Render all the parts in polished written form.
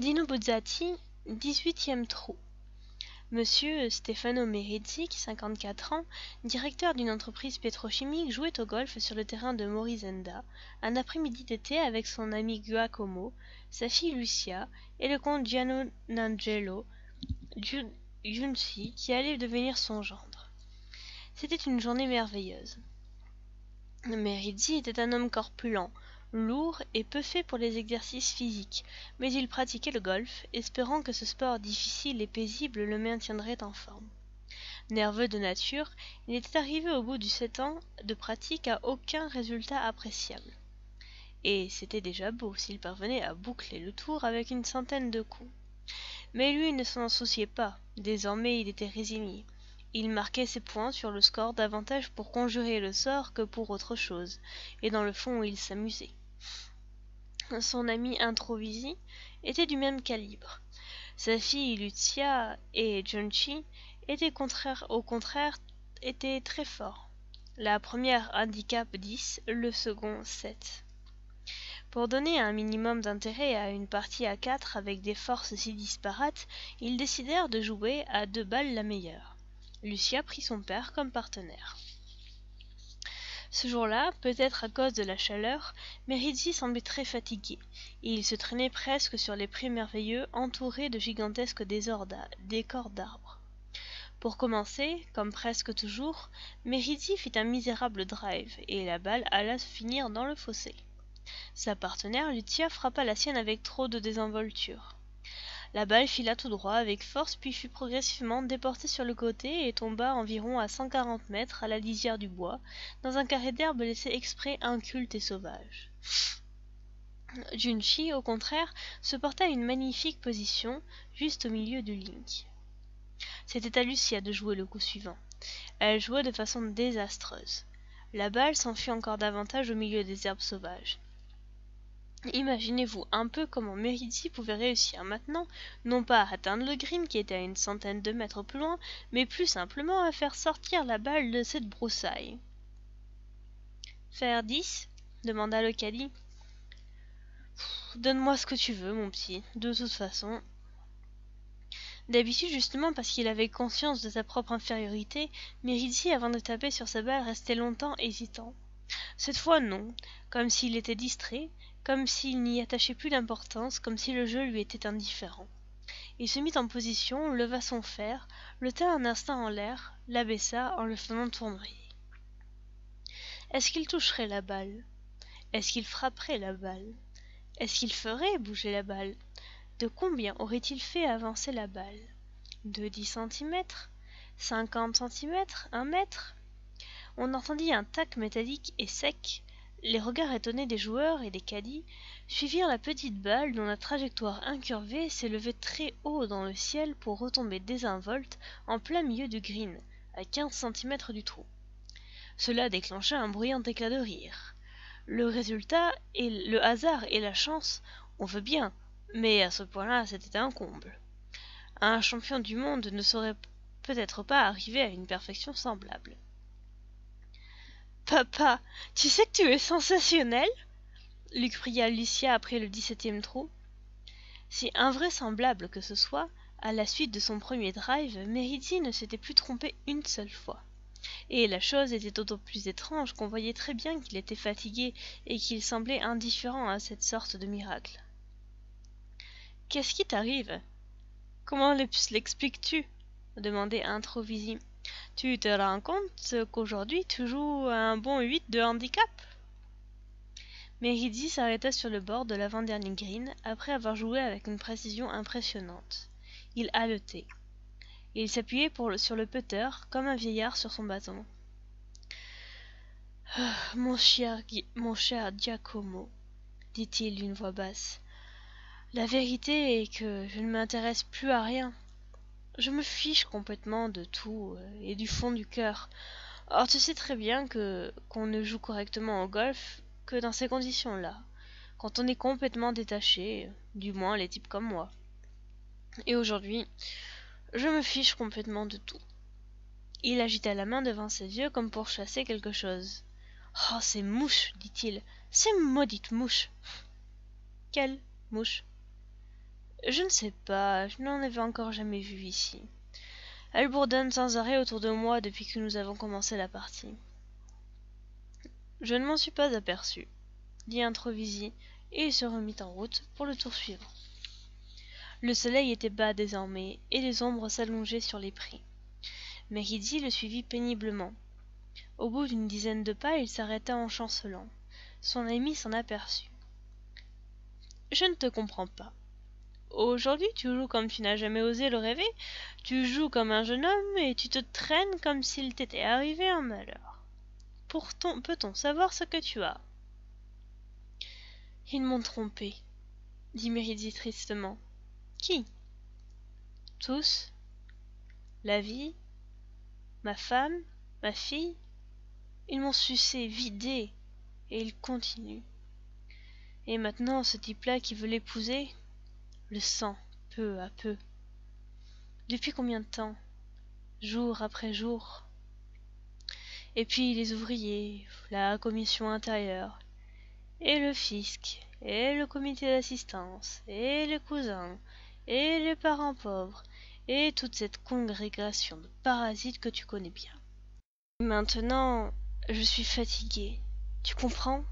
Dino Buzzati, 18e trou. Monsieur Stefano Merizzi, 54 ans, directeur d'une entreprise pétrochimique, jouait au golf sur le terrain de Morizenda, un après-midi d'été avec son ami Giacomo, sa fille Lucia et le comte Giano Nangelo Giunci qui allait devenir son gendre. C'était une journée merveilleuse. Merizzi était un homme corpulent, lourd et peu fait pour les exercices physiques, mais il pratiquait le golf, espérant que ce sport difficile et paisible le maintiendrait en forme. Nerveux de nature, il n'était arrivé au bout de 7 ans de pratique à aucun résultat appréciable. Et c'était déjà beau s'il parvenait à boucler le tour avec une centaine de coups. Mais lui ne s'en souciait pas, désormais il était résigné. Il marquait ses points sur le score davantage pour conjurer le sort que pour autre chose, et dans le fond il s'amusait. Son ami Introvisi était du même calibre. Sa fille Lucia et Giunci étaient au contraire étaient très forts. La première handicap 10, le second 7. Pour donner un minimum d'intérêt à une partie à 4 avec des forces si disparates, ils décidèrent de jouer à 2 balles la meilleure. Lucia prit son père comme partenaire. Ce jour-là, peut-être à cause de la chaleur, Merizzi semblait très fatigué, et il se traînait presque sur les prés merveilleux entourés de gigantesques décors d'arbres. Pour commencer, comme presque toujours, Merizzi fit un misérable drive, et la balle alla se finir dans le fossé. Sa partenaire Lucia frappa la sienne avec trop de désinvolture. La balle fila tout droit avec force puis fut progressivement déportée sur le côté et tomba environ à 140 mètres à la lisière du bois, dans un carré d'herbe laissé exprès inculte et sauvage. Giunci, au contraire, se porta à une magnifique position, juste au milieu du link. C'était à Lucia de jouer le coup suivant. Elle jouait de façon désastreuse. La balle s'enfuit encore davantage au milieu des herbes sauvages. Imaginez-vous un peu comment Merizzi pouvait réussir maintenant, non pas à atteindre le green qui était à une centaine de mètres plus loin, mais plus simplement à faire sortir la balle de cette broussaille. « Faire 10 ?» demanda le caddie. « Donne-moi ce que tu veux, mon petit, de toute façon. » D'habitude, justement parce qu'il avait conscience de sa propre infériorité, Merizzi, avant de taper sur sa balle, restait longtemps hésitant. Cette fois non, comme s'il était distrait, comme s'il n'y attachait plus d'importance, comme si le jeu lui était indifférent. Il se mit en position, leva son fer, le tint un instant en l'air, l'abaissa en le faisant tournoyer. Est-ce qu'il toucherait la balle? Est-ce qu'il frapperait la balle? Est-ce qu'il ferait bouger la balle? De combien aurait-il fait avancer la balle? De 10 centimètres? 50 centimètres? 1 mètre? On entendit un tac métallique et sec. Les regards étonnés des joueurs et des caddies suivirent la petite balle dont la trajectoire incurvée s'élevait très haut dans le ciel pour retomber désinvolte en plein milieu du green, à 15 centimètres du trou. Cela déclencha un bruyant éclat de rire. Le résultat, et le hasard et la chance, on veut bien, mais à ce point-là, c'était un comble. Un champion du monde ne saurait peut-être pas arriver à une perfection semblable. Papa, tu sais que tu es sensationnel, lui cria Lucia après le 17e trou. Si invraisemblable que ce soit, à la suite de son premier drive, Merizzi ne s'était plus trompé une seule fois. Et la chose était d'autant plus étrange qu'on voyait très bien qu'il était fatigué et qu'il semblait indifférent à cette sorte de miracle. « Qu'est-ce qui t'arrive? Comment l'expliques-tu » demandait Introvisi. « Tu te rends compte qu'aujourd'hui tu joues un bon 8 de handicap ?» Merizzi s'arrêta sur le bord de l'avant-dernier green après avoir joué avec une précision impressionnante. Il haletait. Il s'appuyait sur le putter comme un vieillard sur son bâton. « Ah, mon cher Giacomo, dit-il d'une voix basse, la vérité est que je ne m'intéresse plus à rien. Je me fiche complètement de tout et du fond du cœur. Or tu sais très bien qu'on ne joue correctement au golf que dans ces conditions-là, quand on est complètement détaché, du moins les types comme moi. Et aujourd'hui, je me fiche complètement de tout. » Il agita la main devant ses yeux comme pour chasser quelque chose. « Oh, ces mouches, dit-il, ces maudites mouches. » « Quelles mouches ? Je ne sais pas, je n'en avais encore jamais vu ici. Elle bourdonne sans arrêt autour de moi depuis que nous avons commencé la partie. Je ne m'en suis pas aperçu, dit Introvisi, et il se remit en route pour le tour suivant. Le soleil était bas désormais, et les ombres s'allongeaient sur les prés. Méridy le suivit péniblement. Au bout d'une dizaine de pas, il s'arrêta en chancelant. Son ami s'en aperçut. « Je ne te comprends pas. Aujourd'hui, tu joues comme tu n'as jamais osé le rêver. Tu joues comme un jeune homme et tu te traînes comme s'il t'était arrivé un malheur. Pourtant, peut-on savoir ce que tu as ?»« Ils m'ont trompé, dit Méridy tristement. Qui ? Tous. La vie, ma femme, ma fille. Ils m'ont sucé, vidé, et ils continuent. Et maintenant, ce type-là qui veut l'épouser, le sent, peu à peu. Depuis combien de temps ? Jour après jour. Et puis les ouvriers, la commission intérieure, et le fisc, et le comité d'assistance, et les cousins, et les parents pauvres, et toute cette congrégation de parasites que tu connais bien. Maintenant, je suis fatiguée, tu comprends ?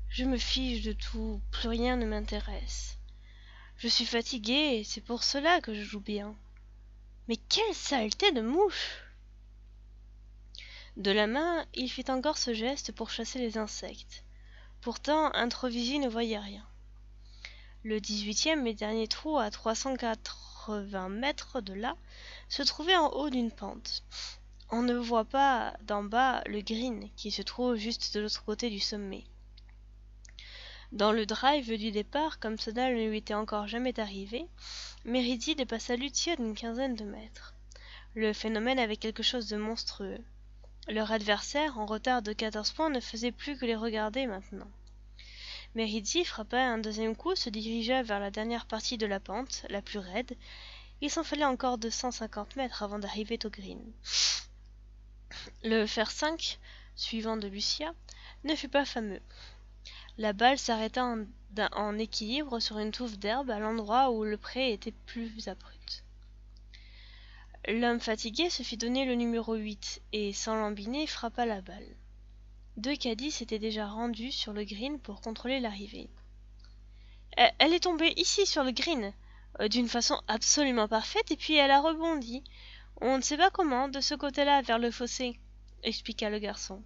Je me fiche de tout, plus rien ne m'intéresse. Je suis fatiguée et c'est pour cela que je joue bien. Mais quelle saleté de mouche ! De la main, il fit encore ce geste pour chasser les insectes. Pourtant, Introvisi ne voyait rien. Le 18e et dernier trou, à 380 mètres de là, se trouvait en haut d'une pente. On ne voit pas d'en bas le green qui se trouve juste de l'autre côté du sommet. Dans le drive du départ, comme cela ne lui était encore jamais arrivé, Méridy dépassa Lucia d'une quinzaine de mètres. Le phénomène avait quelque chose de monstrueux. Leur adversaire, en retard de 14 points, ne faisait plus que les regarder maintenant. Méridy frappa un deuxième coup, se dirigea vers la dernière partie de la pente, la plus raide. Il s'en fallait encore 250 mètres avant d'arriver au green. Le fer 5, suivant de Lucia, ne fut pas fameux. La balle s'arrêta en équilibre sur une touffe d'herbe à l'endroit où le pré était plus abrupt. L'homme fatigué se fit donner le numéro 8 et, sans lambiner, frappa la balle. 2 caddies s'étaient déjà rendus sur le green pour contrôler l'arrivée. « Elle est tombée ici sur le green, d'une façon absolument parfaite, et puis elle a rebondi. On ne sait pas comment, de ce côté-là, vers le fossé, » expliqua le garçon.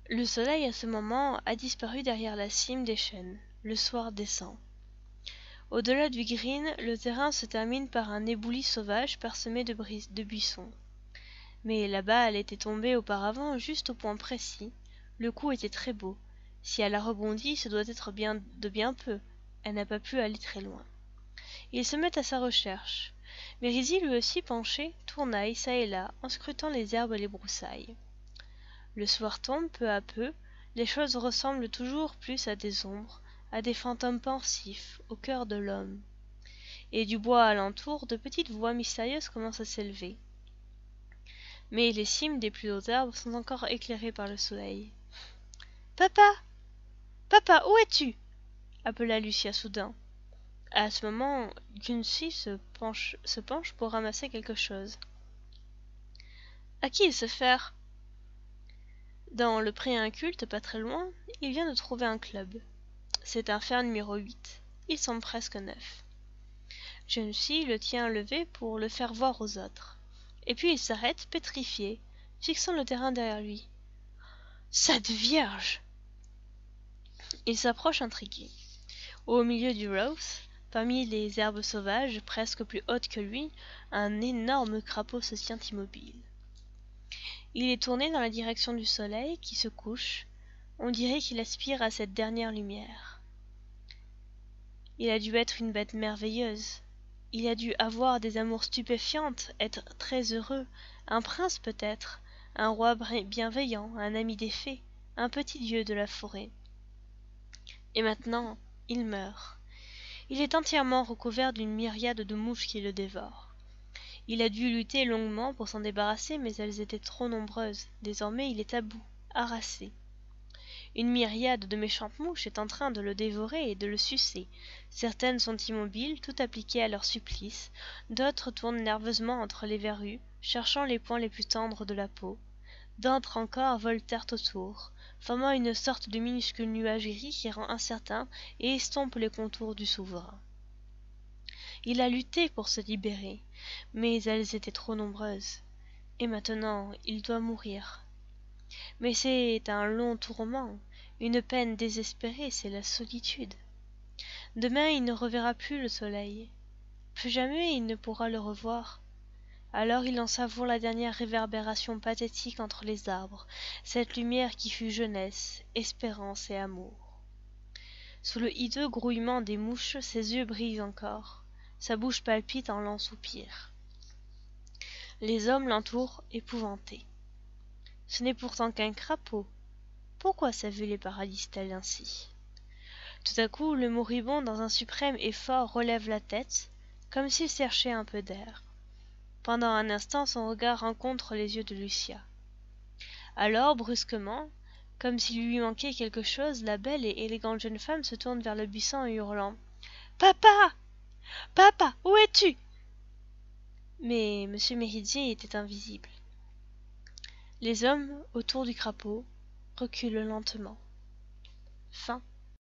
Le soleil, à ce moment, a disparu derrière la cime des chênes. Le soir descend. Au-delà du green, le terrain se termine par un éboulis sauvage parsemé de buissons. Mais là-bas, elle était tombée auparavant juste au point précis. Le coup était très beau. Si elle a rebondi, ce doit être de bien peu. Elle n'a pas pu aller très loin. Il se met à sa recherche. Méridy, lui aussi penché, tournaille çà et là, en scrutant les herbes et les broussailles. Le soir tombe peu à peu, les choses ressemblent toujours plus à des ombres, à des fantômes pensifs, au cœur de l'homme. Et du bois alentour, de petites voix mystérieuses commencent à s'élever. Mais les cimes des plus hauts arbres sont encore éclairées par le soleil. « Papa! Papa, où es-tu » appela Lucia soudain. À ce moment, Guncy se penche pour ramasser quelque chose. « À qui se faire ?» Dans le pré inculte, pas très loin, il vient de trouver un club. C'est un fer numéro 8. Il semble presque neuf. Guncy le tient levé pour le faire voir aux autres. Et puis il s'arrête, pétrifié, fixant le terrain derrière lui. « Cette vierge !» Il s'approche intrigué. Au milieu du Roth, parmi les herbes sauvages, presque plus hautes que lui, un énorme crapaud se tient immobile. Il est tourné dans la direction du soleil qui se couche. On dirait qu'il aspire à cette dernière lumière. Il a dû être une bête merveilleuse. Il a dû avoir des amours stupéfiantes, être très heureux, un prince peut-être, un roi bienveillant, un ami des fées, un petit dieu de la forêt. Et maintenant, il meurt. Il est entièrement recouvert d'une myriade de mouches qui le dévorent. Il a dû lutter longuement pour s'en débarrasser, mais elles étaient trop nombreuses. Désormais, il est à bout, harassé. Une myriade de méchantes mouches est en train de le dévorer et de le sucer. Certaines sont immobiles, toutes appliquées à leur supplice, d'autres tournent nerveusement entre les verrues, cherchant les points les plus tendres de la peau. D'autres encore volèrent autour, formant une sorte de minuscule nuage gris qui rend incertain et estompe les contours du souverain. Il a lutté pour se libérer, mais elles étaient trop nombreuses, et maintenant il doit mourir. Mais c'est un long tourment, une peine désespérée, c'est la solitude. Demain il ne reverra plus le soleil, plus jamais il ne pourra le revoir. Alors il en savoure la dernière réverbération pathétique entre les arbres, cette lumière qui fut jeunesse, espérance et amour. Sous le hideux grouillement des mouches, ses yeux brillent encore, sa bouche palpite en lents soupirs. Les hommes l'entourent, épouvantés. Ce n'est pourtant qu'un crapaud. Pourquoi sa vue les paralyse-t-elle ainsi? Tout à coup, le moribond, dans un suprême effort, relève la tête, comme s'il cherchait un peu d'air. Pendant un instant, son regard rencontre les yeux de Lucia. Alors, brusquement, comme s'il lui manquait quelque chose, la belle et élégante jeune femme se tourne vers le buisson en hurlant « Papa! Papa! Où es-tu » Mais M. Méridier était invisible. Les hommes, autour du crapaud, reculent lentement. Fin.